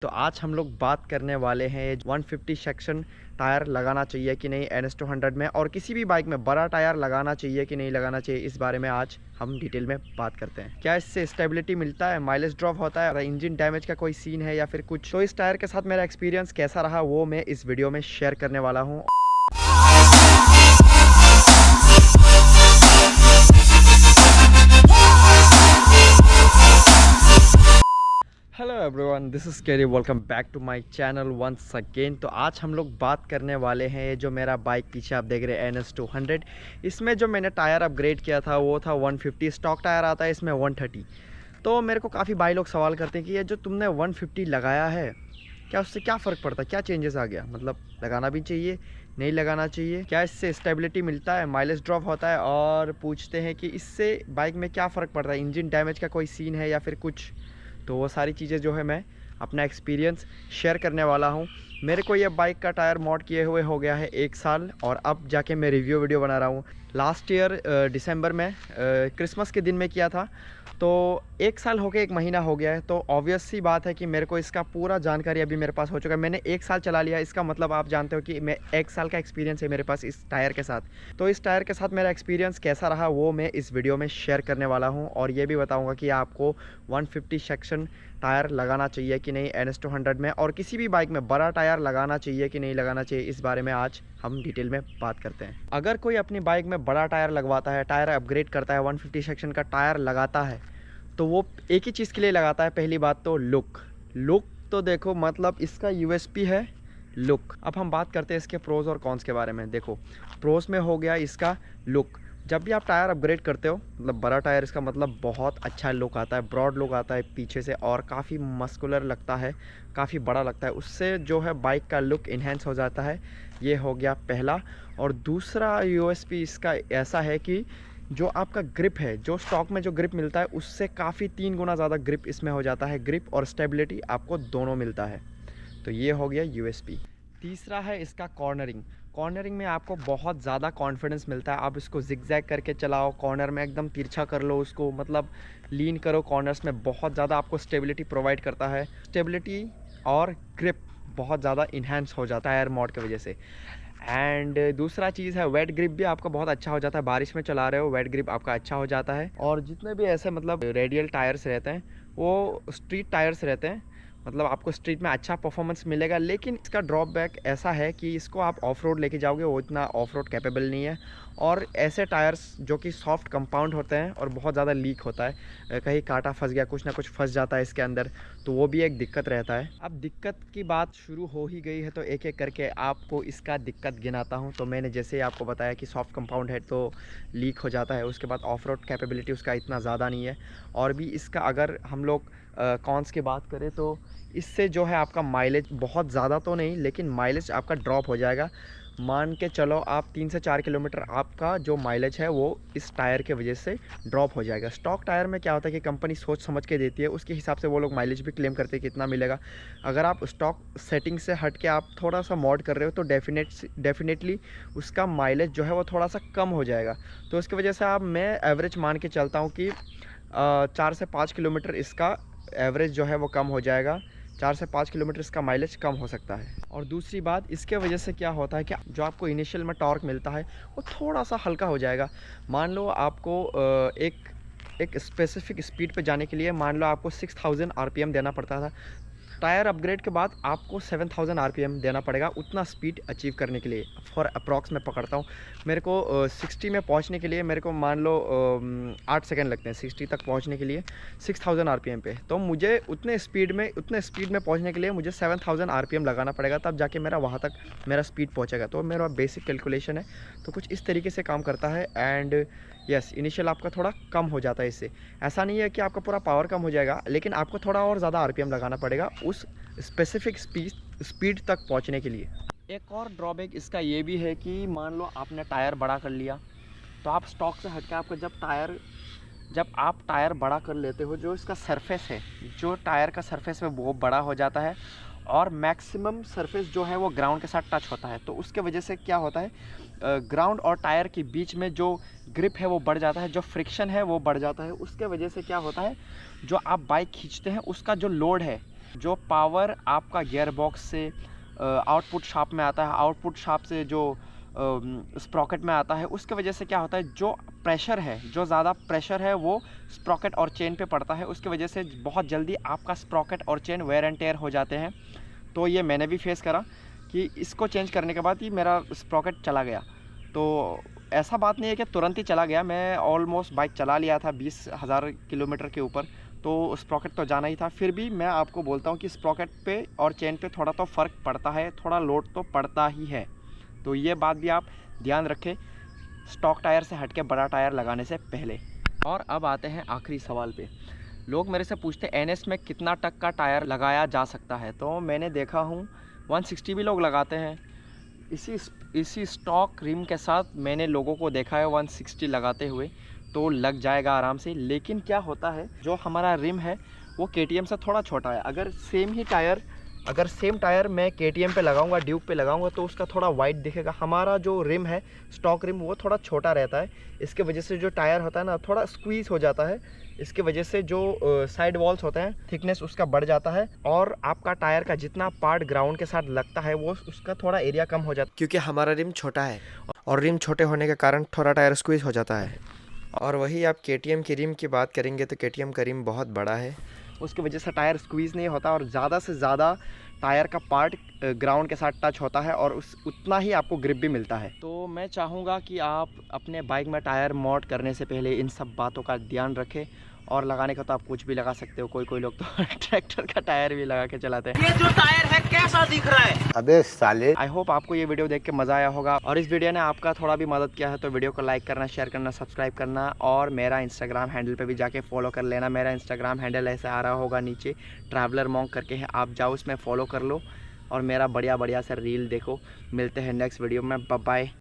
तो आज हम लोग बात करने वाले हैं 150 सेक्शन टायर लगाना चाहिए कि नहीं NS200 में, और किसी भी बाइक में बड़ा टायर लगाना चाहिए कि नहीं लगाना चाहिए, इस बारे में आज हम डिटेल में बात करते हैं। क्या इससे स्टेबिलिटी मिलता है, माइलेज ड्रॉप होता है, इंजन डैमेज का कोई सीन है या फिर कुछ। तो इस टायर के साथ मेरा एक्सपीरियंस कैसा रहा वो मैं इस वीडियो में शेयर करने वाला हूँ। Hello everyone, this is Carrie, welcome back to my channel once again. तो आज हम लोग बात करने वाले हैं जो मेरा बाइक पीछे आप देख रहे हैं NS200, इसमें जो मैंने टायर अपग्रेड किया था वो था 150। स्टॉक टायर आता है इसमें 130। तो मेरे को काफ़ी भाई लोग सवाल करते हैं कि ये जो तुमने 150 लगाया है, क्या उससे क्या फ़र्क पड़ता है, क्या चेंजेस आ गया, मतलब लगाना भी चाहिए नहीं लगाना चाहिए, क्या इससे स्टेबिलिटी मिलता है, माइलेज ड्रॉप होता है, और पूछते हैं कि इससे बाइक में क्या फ़र्क पड़ता है, इंजन डैमेज का कोई सीन है या फिर कुछ। तो वो सारी चीज़ें जो है मैं अपना एक्सपीरियंस शेयर करने वाला हूँ। मेरे को ये बाइक का टायर मॉड किए हुए हो गया है 1 साल, और अब जाके मैं रिव्यू वीडियो बना रहा हूँ। लास्ट ईयर दिसंबर में क्रिसमस के दिन में किया था, तो 1 साल हो के 1 महीना हो गया है। तो ऑब्वियस सी बात है कि मेरे को इसका पूरा जानकारी अभी मेरे पास हो चुका है। मैंने 1 साल चला लिया, इसका मतलब आप जानते हो कि मैं 1 साल का एक्सपीरियंस है मेरे पास इस टायर के साथ। तो इस टायर के साथ मेरा एक्सपीरियंस कैसा रहा वो मैं इस वीडियो में शेयर करने वाला हूँ, और ये भी बताऊँगा कि आपको 150 सेक्शन टायर लगाना चाहिए कि नहीं NS200 में, और किसी भी बाइक में बड़ा टायर लगाना चाहिए कि नहीं लगाना चाहिए, इस बारे में आज हम डिटेल में बात करते हैं। अगर कोई अपनी बाइक में बड़ा टायर लगवाता है, टायर अपग्रेड करता है, 150 सेक्शन का टायर लगाता है, तो वो एक ही चीज़ के लिए लगाता है। पहली बात तो लुक तो देखो, मतलब इसका USP है लुक। अब हम बात करते हैं इसके प्रोज और कॉन्स के बारे में। देखो, प्रोज में हो गया इसका लुक। जब भी आप टायर अपग्रेड करते हो, मतलब बड़ा टायर, इसका मतलब बहुत अच्छा लुक आता है, ब्रॉड लुक आता है पीछे से, और काफ़ी मस्कुलर लगता है, काफ़ी बड़ा लगता है। उससे जो है बाइक का लुक इन्हेंस हो जाता है। ये हो गया पहला। और दूसरा USP इसका ऐसा है कि जो आपका ग्रिप है, जो स्टॉक में जो ग्रिप मिलता है उससे काफ़ी 3 गुना ज़्यादा ग्रिप इसमें हो जाता है। ग्रिप और स्टेबिलिटी आपको दोनों मिलता है। तो ये हो गया USP। तीसरा है इसका कॉर्नरिंग में आपको बहुत ज़्यादा कॉन्फिडेंस मिलता है। आप इसको जिगजैग करके चलाओ, कॉर्नर में एकदम तिरछा कर लो उसको, मतलब लीन करो कॉर्नर्स में, बहुत ज़्यादा आपको स्टेबिलिटी प्रोवाइड करता है। स्टेबिलिटी और ग्रिप बहुत ज़्यादा इन्हेंस हो जाता है टायर मॉड की वजह से। एंड दूसरा चीज़ है वेट ग्रिप भी आपका बहुत अच्छा हो जाता है। बारिश में चला रहे हो, वेट ग्रिप आपका अच्छा हो जाता है। और जितने भी ऐसे मतलब रेडियल टायर्स रहते हैं वो स्ट्रीट टायर्स रहते हैं, मतलब आपको स्ट्रीट में अच्छा परफॉर्मेंस मिलेगा। लेकिन इसका ड्रॉबैक ऐसा है कि इसको आप ऑफ रोड लेके जाओगे, वो इतना ऑफ रोड कैपेबल नहीं है। और ऐसे टायर्स जो कि सॉफ्ट कंपाउंड होते हैं और बहुत ज़्यादा लीक होता है, कहीं कांटा फंस गया, कुछ ना कुछ फंस जाता है इसके अंदर, तो वो भी एक दिक्कत रहता है। अब दिक्कत की बात शुरू हो ही गई है, तो एक एक करके आपको इसका दिक्कत गिनाता हूँ। तो मैंने जैसे ही आपको बताया कि सॉफ्ट कंपाउंड है तो लीक हो जाता है, उसके बाद ऑफ रोड कैपेबिलिटी उसका इतना ज़्यादा नहीं है। और भी इसका अगर हम लोग कॉन्स की बात करें तो इससे जो है आपका माइलेज बहुत ज़्यादा तो नहीं, लेकिन माइलेज आपका ड्रॉप हो जाएगा। मान के चलो आप 3 से 4 किलोमीटर आपका जो माइलेज है वो इस टायर के वजह से ड्रॉप हो जाएगा। स्टॉक टायर में क्या होता है कि कंपनी सोच समझ के देती है, उसके हिसाब से वो लोग माइलेज भी क्लेम करते हैं कितना मिलेगा। अगर आप स्टॉक सेटिंग से हट के आप थोड़ा सा मॉड कर रहे हो तो डेफिनेटली उसका माइलेज जो है वो थोड़ा सा कम हो जाएगा। तो उसकी वजह से मैं एवरेज मान के चलता हूँ कि 4 से 5 किलोमीटर इसका एवरेज जो है वो कम हो जाएगा। 4 से 5 किलोमीटर इसका माइलेज कम हो सकता है। और दूसरी बात, इसके वजह से क्या होता है कि जो आपको इनिशियल में टॉर्क मिलता है वो थोड़ा सा हल्का हो जाएगा। मान लो आपको एक स्पेसिफिक स्पीड पे जाने के लिए मान लो आपको 6000 RPM देना पड़ता था, टायर अपग्रेड के बाद आपको 7000 RPM देना पड़ेगा उतना स्पीड अचीव करने के लिए। फॉर अप्रॉक्स मैं पकड़ता हूँ, मेरे को 60 में पहुँचने के लिए मेरे को मान लो 8 सेकंड लगते हैं 60 तक पहुँचने के लिए 6000 RPM पे। तो मुझे उतने स्पीड में पहुँचने के लिए मुझे 7000 RPM लगाना पड़ेगा, तब जाके मेरा वहाँ तक मेरा स्पीड पहुँचेगा। तो मेरा बेसिक कैलकुलेशन है, तो कुछ इस तरीके से काम करता है। एंड यस, इनिशियल आपका थोड़ा कम हो जाता है इससे। ऐसा नहीं है कि आपका पूरा पावर कम हो जाएगा, लेकिन आपको थोड़ा और ज़्यादा RPM लगाना पड़ेगा उस स्पेसिफिक स्पीड तक पहुंचने के लिए। एक और ड्रॉबैक इसका ये भी है कि मान लो आपने टायर बड़ा कर लिया, तो आप स्टॉक से हट के आपको जब आप टायर बड़ा कर लेते हो, जो इसका सरफेस है, जो टायर का सरफेस है वो बड़ा हो जाता है, और मैक्सिमम सरफेस जो है वो ग्राउंड के साथ टच होता है। तो उसके वजह से क्या होता है, ग्राउंड और टायर के बीच में जो ग्रिप है वो बढ़ जाता है, जो फ्रिक्शन है वो बढ़ जाता है। उसके वजह से क्या होता है, जो आप बाइक खींचते हैं उसका जो लोड है जो पावर आपका गियर बॉक्स से आउटपुट शाफ्ट में आता है, आउटपुट शाफ्ट से जो स्प्रॉकेट में आता है, उसके वजह से क्या होता है, जो प्रेशर है, जो ज़्यादा प्रेशर है वो स्प्रॉकेट और चेन पे पड़ता है, उसकी वजह से बहुत जल्दी आपका स्प्रॉकेट और चेन वेयर एंड टेयर हो जाते हैं। तो ये मैंने भी फेस करा कि इसको चेंज करने के बाद ही मेरा स्प्रॉकेट चला गया। तो ऐसा बात नहीं है कि तुरंत ही चला गया, मैं ऑलमोस्ट बाइक चला लिया था 20,000 किलोमीटर के ऊपर, तो स्प्रॉकेट तो जाना ही था। फिर भी मैं आपको बोलता हूँ कि स्प्रॉकेट पे और चेन पे थोड़ा तो फ़र्क पड़ता है, थोड़ा लोड तो पड़ता ही है। तो ये बात भी आप ध्यान रखें स्टॉक टायर से हट के बड़ा टायर लगाने से पहले। और अब आते हैं आखिरी सवाल पे। लोग मेरे से पूछते हैं NS में कितना टक का टायर लगाया जा सकता है, तो मैंने देखा हूँ 160 भी लोग लगाते हैं। इसी स्टॉक रिम के साथ मैंने लोगों को देखा है 160 लगाते हुए, तो लग जाएगा आराम से। लेकिन क्या होता है, जो हमारा रिम है वो KTM से थोड़ा छोटा है। अगर सेम टायर मैं KTM पे लगाऊंगा, ड्यूक पे लगाऊंगा, तो उसका थोड़ा वाइड दिखेगा। हमारा जो रिम है स्टॉक रिम वो थोड़ा छोटा रहता है, इसके वजह से जो टायर होता है ना थोड़ा स्क्वीज हो जाता है। इसके वजह से जो साइड वॉल्स होते हैं थिकनेस उसका बढ़ जाता है, और आपका टायर का जितना पार्ट ग्राउंड के साथ लगता है वो उसका थोड़ा एरिया कम हो जाता है, क्योंकि हमारा रिम छोटा है और रिम छोटे होने के कारण थोड़ा टायर स्क्वीज हो जाता है। और वही आप KTM की रिम की बात करेंगे तो KTM का रिम बहुत बड़ा है, उसकी वजह से टायर स्क्वीज़ नहीं होता और ज़्यादा से ज़्यादा टायर का पार्ट ग्राउंड के साथ टच होता है और उतना ही आपको ग्रिप भी मिलता है। तो मैं चाहूँगा कि आप अपने बाइक में टायर मॉड करने से पहले इन सब बातों का ध्यान रखें। और लगाने का तो आप कुछ भी लगा सकते हो, कोई लोग तो ट्रैक्टर का टायर भी लगा के चलाते हैं। ये जो टायर है कैसा दिख रहा है? अबे साले। आई होप आपको ये वीडियो देख के मज़ा आया होगा, और इस वीडियो ने आपका थोड़ा भी मदद किया है तो वीडियो को लाइक करना, शेयर करना, सब्सक्राइब करना, और मेरा इंस्टाग्राम हैंडल पे भी जाके फॉलो कर लेना। मेरा इंस्टाग्राम हैंडल ऐसे आ रहा होगा नीचे, ट्रैवलर मॉन्क करके है, आप जाओ उसमें फॉलो कर लो और मेरा बढ़िया बढ़िया सा रील देखो। मिलते हैं नेक्स्ट वीडियो में, बाय बाय।